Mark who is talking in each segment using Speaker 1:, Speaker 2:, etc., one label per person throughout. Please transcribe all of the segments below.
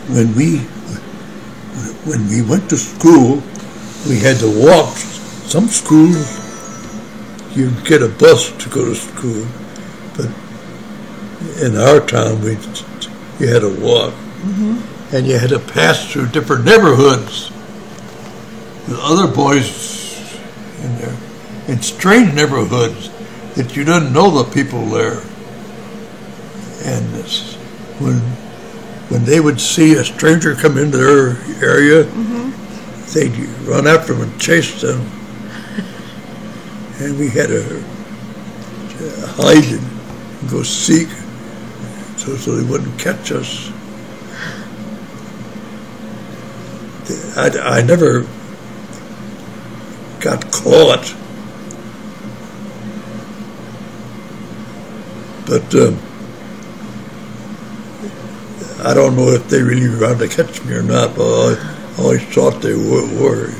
Speaker 1: when we went to school, we had to walk. Some schools you get a bus to go to school, but in our town you had to walk, and you had to pass through different neighborhoods with other boys in there, in strange neighborhoods that you didn't know the people there. And when they would see a stranger come into their area, they'd run after them and chase them. And we had to hide and go seek so they wouldn't catch us. I never got caught, but I don't know if they really wanted to catch me or not, but I always thought they were.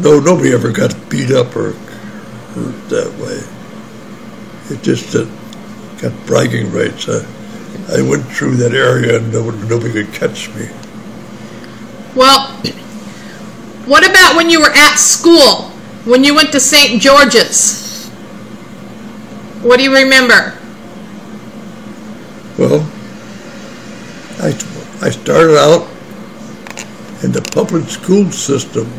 Speaker 1: No, nobody ever got beat up or hurt that way. It just got bragging rights. I went through that area and nobody could catch me.
Speaker 2: Well, what about when you were at school, when you went to St. George's? What do you remember?
Speaker 1: Well, I started out in the public school system,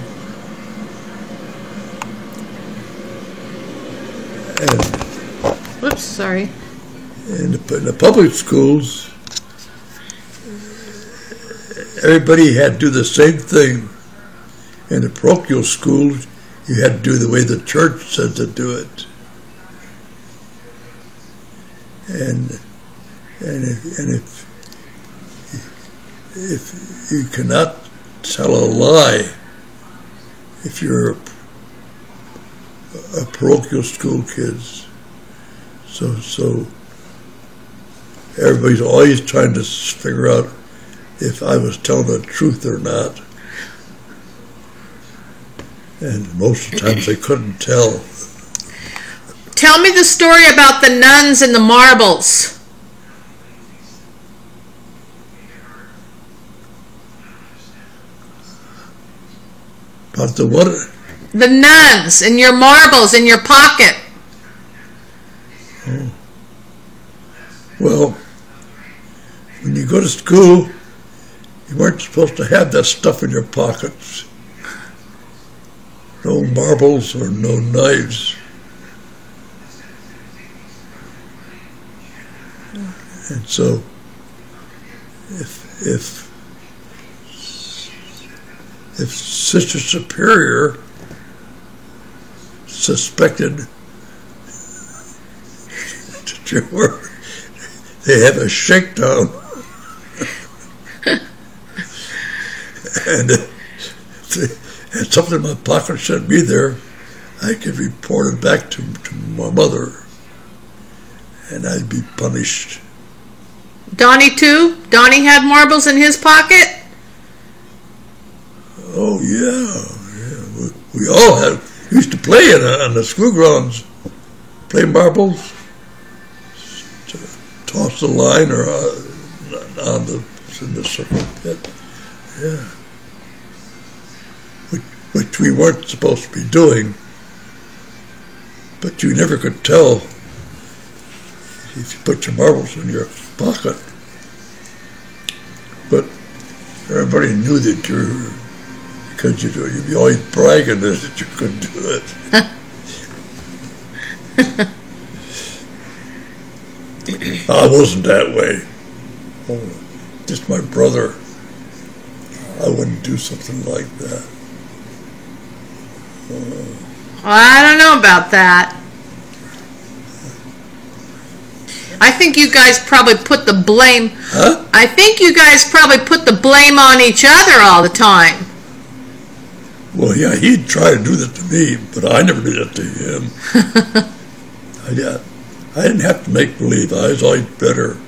Speaker 1: and
Speaker 2: whoops, sorry.
Speaker 1: In the public schools, everybody had to do the same thing. In the parochial schools, you had to do the way the church said to do it. And if you cannot tell a lie, if you're a parochial school kids, so everybody's always trying to figure out if I was telling the truth or not, and most of the times they couldn't tell.
Speaker 2: Tell me the story about the nuns and the marbles.
Speaker 1: About the what?
Speaker 2: The nuns and your marbles in your pocket.
Speaker 1: Oh. Well, when you go to school, you weren't supposed to have that stuff in your pockets. No marbles or no knives. And so, if Sister Superior suspected that you were, they have a shakedown. And if they had something in my pocket shouldn't be there, I could report it back to my mother, and I'd be punished.
Speaker 2: Donnie too? Donnie had marbles in his pocket?
Speaker 1: Oh yeah. We all had. We used to play on the school grounds, play marbles, toss the line or in the circle pit. Yeah. Which we weren't supposed to be doing, but you never could tell if you put your marbles in your pocket. But everybody knew that because you'd be always bragging that you couldn't do it. I wasn't that way. Oh, just my brother. I wouldn't do something like that.
Speaker 2: I don't know about that. I think you guys probably put the blame.
Speaker 1: Huh?
Speaker 2: I think you guys probably put the blame on each other all the time.
Speaker 1: Well, yeah, he'd try to do that to me, but I never did that to him. I didn't have to make believe. I was always better.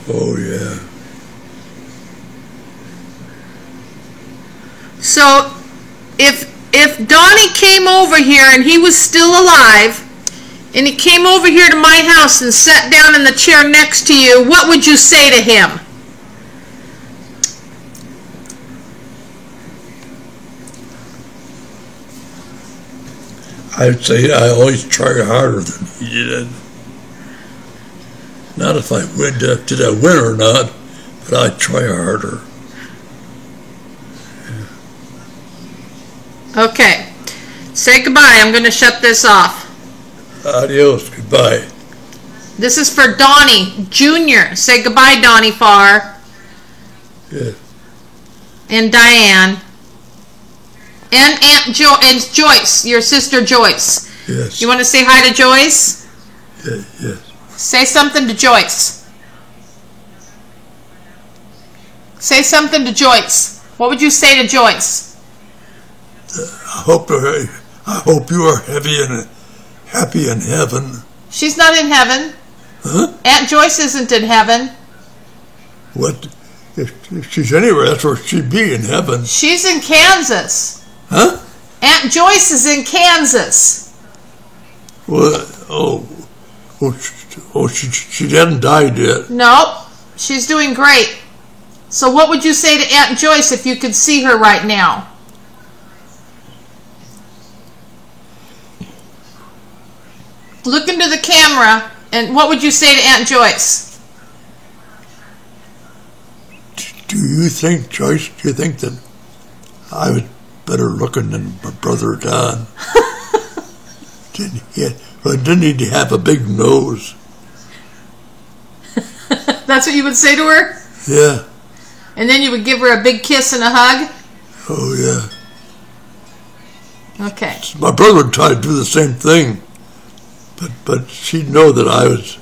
Speaker 1: Oh, yeah.
Speaker 2: So, if Donnie came over here and he was still alive, and he came over here to my house and sat down in the chair next to you, what would you say to him?
Speaker 1: I'd say I always try harder than he did. Not if I win, did I win or not, but I try harder.
Speaker 2: Okay. Say goodbye. I'm going to shut this off.
Speaker 1: Adios, goodbye.
Speaker 2: This is for Donnie Jr. Say goodbye, Donnie Farr.
Speaker 1: Yeah.
Speaker 2: And Diane. And Aunt Joyce, your sister Joyce.
Speaker 1: Yes.
Speaker 2: You want to say hi to Joyce?
Speaker 1: Yeah, yes.
Speaker 2: Say something to Joyce. Say something to Joyce. What would you say to Joyce?
Speaker 1: I hope you are happy in heaven.
Speaker 2: She's not in heaven.
Speaker 1: Huh?
Speaker 2: Aunt Joyce isn't in heaven.
Speaker 1: What? If she's anywhere, that's where she'd be, in heaven.
Speaker 2: She's in Kansas.
Speaker 1: Huh?
Speaker 2: Aunt Joyce is in Kansas.
Speaker 1: Well, she hadn't died yet.
Speaker 2: Nope. She's doing great. So what would you say to Aunt Joyce if you could see her right now? Look into the camera, and what would you say to Aunt Joyce?
Speaker 1: Do you think, Joyce, that I was better looking than my brother Don? Didn't he have a big nose?
Speaker 2: That's what you would say to her?
Speaker 1: Yeah.
Speaker 2: And then you would give her a big kiss and a hug?
Speaker 1: Oh, yeah.
Speaker 2: Okay.
Speaker 1: My brother would try to do the same thing, but she'd know that I was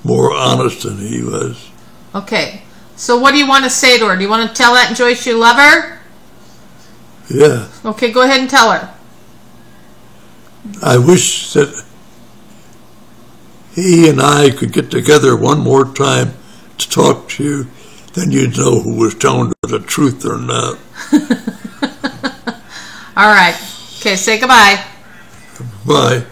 Speaker 1: more honest than he was.
Speaker 2: Okay. So what do you want to say to her? Do you want to tell Aunt Joyce you love her?
Speaker 1: Yeah.
Speaker 2: Okay, go ahead and tell her.
Speaker 1: I wish that he and I could get together one more time to talk to you, then you'd know who was telling her the truth or not.
Speaker 2: All right. Okay, say goodbye.
Speaker 1: Bye.